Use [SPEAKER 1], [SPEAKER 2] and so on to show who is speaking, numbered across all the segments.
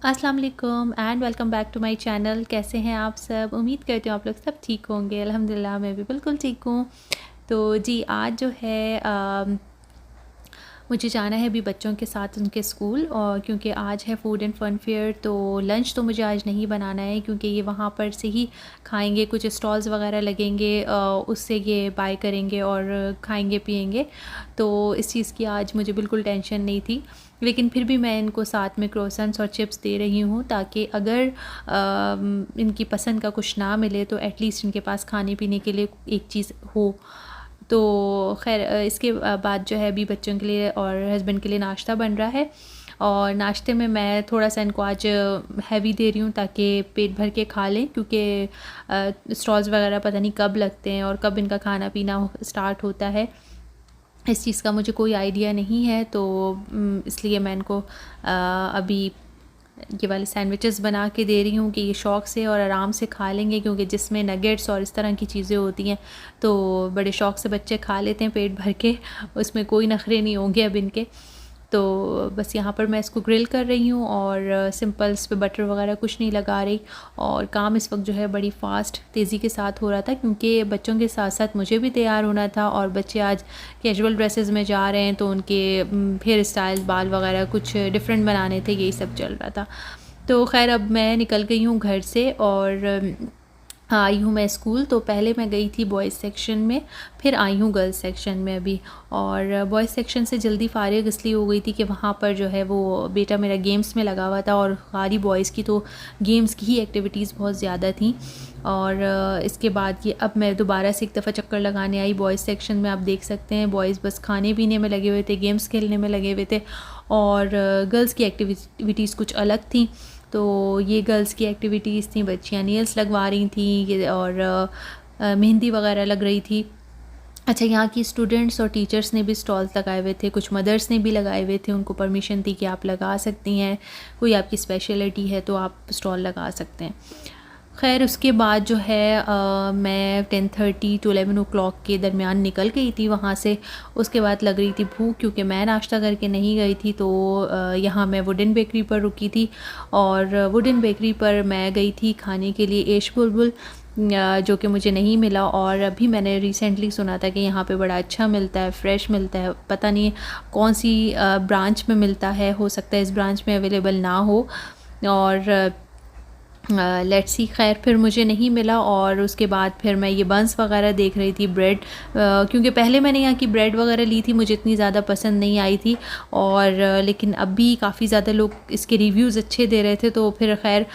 [SPEAKER 1] अस्सलाम वालेकुम and welcome back to my channel. कैसे हैं आप सब? उम्मीद करती हूँ आप लोग सब ठीक होंगे। अल्हम्दुलिल्लाह मैं भी बिल्कुल ठीक हूँ। तो जी आज जो है मुझे जाना है अभी बच्चों के साथ उनके स्कूल, और क्योंकि आज है फूड एंड फन फेयर तो लंच तो मुझे आज नहीं बनाना है क्योंकि ये वहाँ पर से ही खाएंगे। कुछ स्टॉल्स वगैरह लगेंगे, उससे ये बाय करेंगे और खाएंगे पिएंगे। तो इस चीज़ की आज मुझे बिल्कुल टेंशन नहीं थी, लेकिन फिर भी मैं इनको साथ में क्रोसन्स और चिप्स दे रही हूँ ताकि अगर इनकी पसंद का कुछ ना मिले तो एटलीस्ट इनके पास खाने पीने के लिए एक चीज़ हो। तो खैर इसके बाद जो है अभी बच्चों के लिए और हस्बैंड के लिए नाश्ता बन रहा है, और नाश्ते में मैं थोड़ा सा इनको आज हैवी दे रही हूँ ताकि पेट भर के खा लें, क्योंकि स्टॉल्स वगैरह पता नहीं कब लगते हैं और कब इनका खाना पीना स्टार्ट होता है। इस चीज़ का मुझे कोई आइडिया नहीं है, तो इसलिए मैं इनको अभी ये वाले सैंडविचेस बना के दे रही हूँ कि ये शौक़ से और आराम से खा लेंगे, क्योंकि जिसमें नगेट्स और इस तरह की चीज़ें होती हैं तो बड़े शौक़ से बच्चे खा लेते हैं पेट भर के, उसमें कोई नखरे नहीं होंगे अब इनके। तो बस यहाँ पर मैं इसको ग्रिल कर रही हूँ और सिंपल इस पे बटर वगैरह कुछ नहीं लगा रही। और काम इस वक्त जो है बड़ी फ़ास्ट तेज़ी के साथ हो रहा था, क्योंकि बच्चों के साथ साथ मुझे भी तैयार होना था, और बच्चे आज कैजुअल ड्रेसेस में जा रहे हैं तो उनके हेयर स्टाइल बाल वगैरह कुछ डिफरेंट बनाने थे, यही सब चल रहा था। तो खैर अब मैं निकल गई हूँ घर से और आई हूँ मैं स्कूल। तो पहले मैं गई थी बॉयज़ सेक्शन में, फिर आई हूँ गर्ल्स सेक्शन में अभी। और बॉयज़ सेक्शन से जल्दी फ़ारिग इसलिए हो गई थी कि वहाँ पर जो है वो बेटा मेरा गेम्स में लगा हुआ था, और सारी बॉयज़ की तो गेम्स की ही एक्टिविटीज़ बहुत ज़्यादा थी। और इसके बाद ये अब मैं दोबारा से एक दफ़ा चक्कर लगाने आई बॉयज़ सेक्शन में। आप देख सकते हैं बॉयज़ बस खाने पीने में लगे हुए थे, गेम्स खेलने में लगे हुए थे, और गर्ल्स की एक्टिविटीज़ कुछ अलग थी। तो ये गर्ल्स की एक्टिविटीज़ थी, बच्चियाँ नेल्स लगवा रही थी और मेहंदी वगैरह लग रही थी। अच्छा, यहाँ की स्टूडेंट्स और टीचर्स ने भी स्टॉल्स लगाए हुए थे, कुछ मदर्स ने भी लगाए हुए थे, उनको परमिशन थी कि आप लगा सकती हैं, कोई आपकी स्पेशलिटी है तो आप स्टॉल लगा सकते हैं। खैर उसके बाद जो है मैं 10:30 to 11 o'clock के दरमियान निकल गई थी वहाँ से। उसके बाद लग रही थी भूख, क्योंकि मैं नाश्ता करके नहीं गई थी, तो यहाँ मैं वुडन बेकरी पर रुकी थी, और वुडन बेकरी पर मैं गई थी खाने के लिए एश बुलबुल, जो कि मुझे नहीं मिला। और अभी मैंने रिसेंटली सुना था कि यहाँ पे बड़ा अच्छा मिलता है, फ़्रेश मिलता है, पता नहीं कौन सी ब्रांच में मिलता है, हो सकता है इस ब्रांच में अवेलेबल ना हो, और लेट्स सी। खैर फिर मुझे नहीं मिला, और उसके बाद फिर मैं ये बंस वगैरह देख रही थी, ब्रेड, क्योंकि पहले मैंने यहाँ की ब्रेड वगैरह ली थी, मुझे इतनी ज़्यादा पसंद नहीं आई थी, और लेकिन अभी काफ़ी ज़्यादा लोग इसके रिव्यूज़ अच्छे दे रहे थे, तो फिर खैर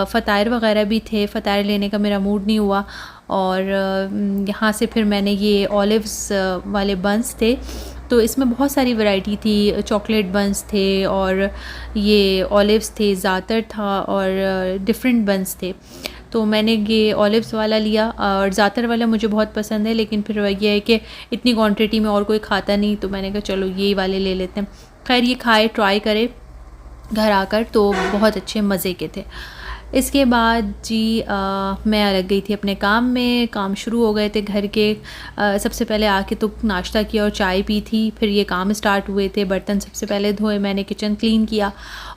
[SPEAKER 1] फ़तायर वगैरह भी थे, फ़तायर लेने का मेरा मूड नहीं हुआ। और यहाँ से फिर मैंने ये ऑलिव्स वाले बंस थे, तो इसमें बहुत सारी वैरायटी थी, चॉकलेट बंस थे और ये ऑलिव्स थे, ज़ातर था और डिफरेंट बंस थे। तो मैंने ये ऑलिव्स वाला लिया, और ज़ातर वाला मुझे बहुत पसंद है, लेकिन फिर ये है कि इतनी क्वांटिटी में और कोई खाता नहीं, तो मैंने कहा चलो ये वाले ले लेते हैं। खैर ये खाए, ट्राई करे घर आकर, तो बहुत अच्छे मज़े के थे। इसके बाद जी मैं लग गई थी अपने काम में, काम शुरू हो गए थे घर के। सबसे पहले आके तो नाश्ता किया और चाय पी थी, फिर ये काम स्टार्ट हुए थे। बर्तन सबसे पहले धोए मैंने, किचन क्लीन किया,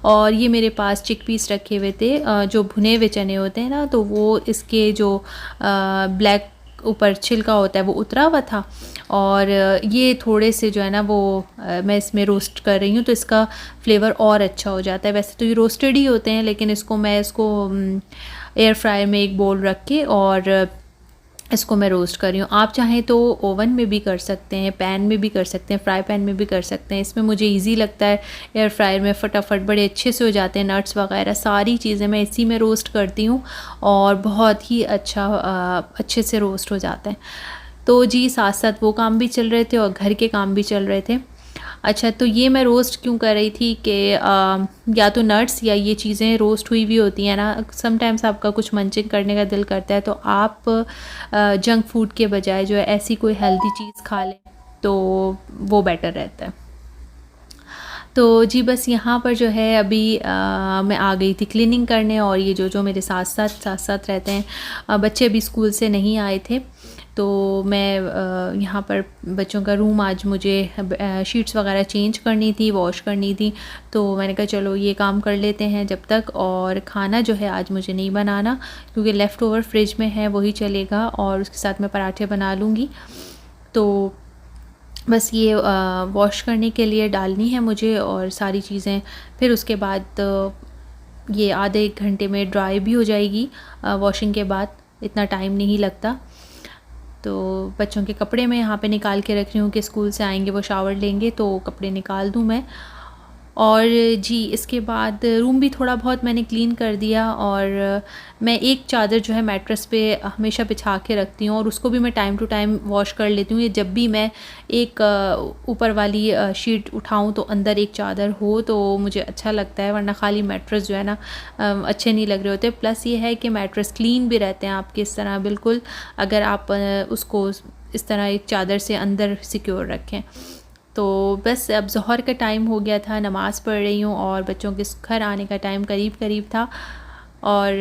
[SPEAKER 1] और ये मेरे पास चिकपीस रखे हुए थे, जो भुने हुए चने होते हैं ना, तो वो इसके जो ब्लैक ऊपर छिलका होता है वो उतरा हुआ था, और ये थोड़े से जो है ना वो मैं इसमें रोस्ट कर रही हूँ, तो इसका फ्लेवर और अच्छा हो जाता है। वैसे तो ये रोस्टेड ही होते हैं, लेकिन मैं इसको एयर फ्रायर में एक बोल रख के और इसको मैं रोस्ट कर रही हूँ। आप चाहें तो ओवन में भी कर सकते हैं, पैन में भी कर सकते हैं, फ्राई पैन में भी कर सकते हैं। इसमें मुझे इजी लगता है, एयर फ्रायर में फटाफट बड़े अच्छे से हो जाते हैं। नट्स वगैरह सारी चीज़ें मैं इसी में रोस्ट करती हूँ, और बहुत ही अच्छे से रोस्ट हो जाता है। तो जी साथ साथ वो काम भी चल रहे थे और घर के काम भी चल रहे थे। अच्छा, तो ये मैं रोस्ट क्यों कर रही थी कि या तो नट्स या ये चीज़ें रोस्ट हुई हुई होती हैं ना, समटाइम्स आपका कुछ मंचिंग करने का दिल करता है, तो आप जंक फूड के बजाय जो है ऐसी कोई हेल्दी चीज़ खा लें तो वो बेटर रहता है। तो जी बस यहाँ पर जो है अभी मैं आ गई थी क्लीनिंग करने, और ये जो मेरे साथ साथ रहते हैं, बच्चे अभी स्कूल से नहीं आए थे, तो मैं यहाँ पर बच्चों का रूम आज मुझे शीट्स वगैरह चेंज करनी थी, वॉश करनी थी, तो मैंने कहा चलो ये काम कर लेते हैं जब तक। और खाना जो है आज मुझे नहीं बनाना क्योंकि लेफ़्ट ओवर फ्रिज में है, वही चलेगा और उसके साथ मैं पराठे बना लूँगी। तो बस ये वॉश करने के लिए डालनी है मुझे और सारी चीज़ें, फिर उसके बाद ये आधे 1 घंटे में ड्राई भी हो जाएगी वॉशिंग के बाद, इतना टाइम नहीं लगता। तो बच्चों के कपड़े मैं यहाँ पे निकाल के रख रही हूँ कि स्कूल से आएंगे वो शावर लेंगे तो कपड़े निकाल दूँ मैं। और जी इसके बाद रूम भी थोड़ा बहुत मैंने क्लीन कर दिया और मैं एक चादर जो है मैट्रेस पे हमेशा बिछा के रखती हूँ और उसको भी मैं टाइम टू टाइम वॉश कर लेती हूँ। ये जब भी मैं एक ऊपर वाली शीट उठाऊँ तो अंदर एक चादर हो तो मुझे अच्छा लगता है, वरना खाली मैट्रेस जो है ना अच्छे नहीं लग रहे होते। प्लस ये है कि मैट्रेस क्लीन भी रहते हैं आपके इस तरह बिल्कुल, अगर आप उसको इस तरह एक चादर से अंदर सिक्योर रखें। तो बस अब ज़ोहर का टाइम हो गया था, नमाज़ पढ़ रही हूँ और बच्चों के घर आने का टाइम करीब करीब था और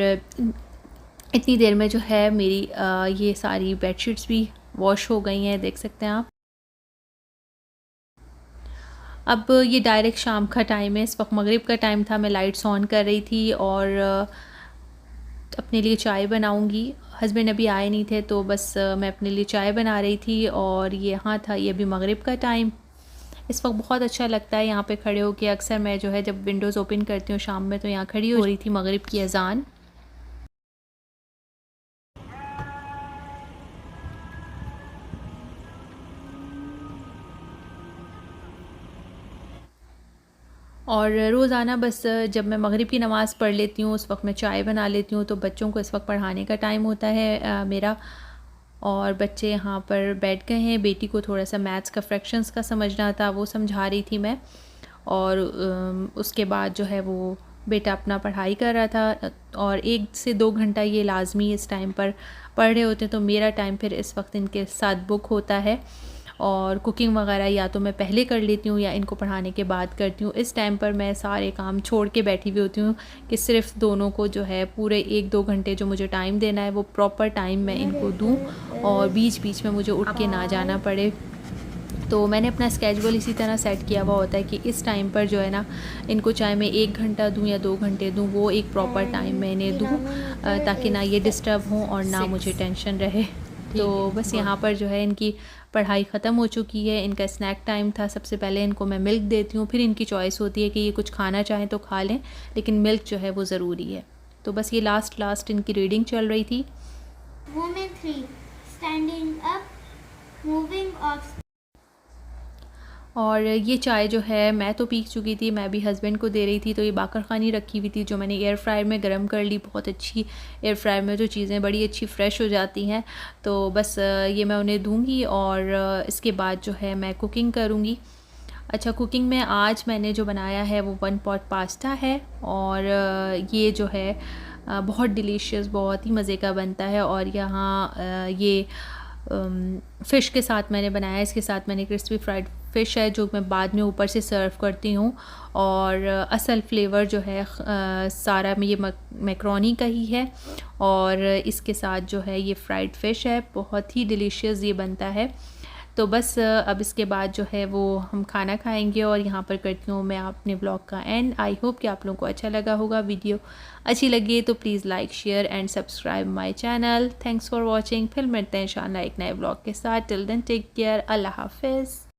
[SPEAKER 1] इतनी देर में जो है मेरी ये सारी बेडशीट्स भी वॉश हो गई हैं, देख सकते हैं आप। अब ये डायरेक्ट शाम का टाइम है, इस वक्त मगरिब का टाइम था, मैं लाइट्स ऑन कर रही थी और अपने लिए चाय बनाऊंगी। हस्बैंड अभी आए नहीं थे तो बस मैं अपने लिए चाय बना रही थी और ये यहाँ था ये अभी मगरिब का टाइम। इस वक्त बहुत अच्छा लगता है यहाँ पे खड़े होके, अक्सर मैं जो है जब विंडोज़ ओपन करती हूँ शाम में तो यहाँ खड़ी हो रही थी मगरिब की अज़ान। और रोज़ाना बस जब मैं मगरिब की नमाज़ पढ़ लेती हूँ उस वक्त मैं चाय बना लेती हूँ, तो बच्चों को इस वक्त पढ़ाने का टाइम होता है मेरा। और बच्चे यहाँ पर बैठ गए हैं, बेटी को थोड़ा सा मैथ्स का फ्रैक्शंस का समझना था वो समझा रही थी मैं, और उसके बाद जो है वो बेटा अपना पढ़ाई कर रहा था। और 1 से 2 घंटा ये लाजमी इस टाइम पर पढ़ रहे होते हैं, तो मेरा टाइम फिर इस वक्त इनके साथ बुक होता है। और कुकिंग वगैरह या तो मैं पहले कर लेती हूँ या इनको पढ़ाने के बाद करती हूँ। इस टाइम पर मैं सारे काम छोड़ के बैठी हुई होती हूँ कि सिर्फ दोनों को जो है पूरे 1-2 घंटे जो मुझे टाइम देना है वो प्रॉपर टाइम मैं इनको दूँ और बीच बीच में मुझे उठ के ना जाना पड़े। तो मैंने अपना स्केड्यूल इसी तरह सेट किया हुआ होता है कि इस टाइम पर जो है ना इनको चाहे मैं 1 घंटा दूँ या 2 घंटे दूँ, वो एक प्रॉपर टाइम मैं इन्हें दूँ ताकि ना ये डिस्टर्ब हों और ना मुझे टेंशन रहे। तो बस यहाँ पर जो है इनकी पढ़ाई ख़त्म हो चुकी है, इनका स्नैक टाइम था। सबसे पहले इनको मैं मिल्क देती हूँ, फिर इनकी चॉइस होती है कि ये कुछ खाना चाहें तो खा लें, लेकिन मिल्क जो है वो ज़रूरी है। तो बस ये लास्ट इनकी रीडिंग चल रही थी।
[SPEAKER 2] Woman 3 Standing up, moving off.
[SPEAKER 1] और ये चाय जो है मैं तो पी चुकी थी, मैं भी हस्बैंड को दे रही थी। तो ये बाकर खानी रखी हुई थी जो मैंने एयर फ्रायर में गर्म कर ली। बहुत अच्छी एयर फ्रायर में जो चीज़ें बड़ी अच्छी फ्रेश हो जाती हैं, तो बस ये मैं उन्हें दूंगी और इसके बाद जो है मैं कुकिंग करूँगी। अच्छा, कुकिंग में आज मैंने जो बनाया है वो 1 पॉट पास्ता है और ये जो है बहुत डिलीशियस, बहुत ही मज़े का बनता है। और यहाँ ये फ़िश के साथ मैंने बनाया है, इसके साथ मैंने क्रिस्पी फ्राइड फ़िश है जो मैं बाद में ऊपर से सर्व करती हूँ। और असल फ्लेवर जो है सारा ये मैक्रोनी का ही है और इसके साथ जो है ये फ्राइड फ़िश है, बहुत ही डिलीशियस ये बनता है। तो बस अब इसके बाद जो है वो हम खाना खाएंगे और यहाँ पर करती हूँ मैं अपने ब्लॉग का एंड। आई होप कि आप लोगों को अच्छा लगा होगा। वीडियो अच्छी लगी तो please like share and subscribe my channel. Thanks for watching. फिर मिलते हैं इंशाल्लाह एक नए ब्लॉग के साथ। Till then take care. अल्लाह हाफिज़।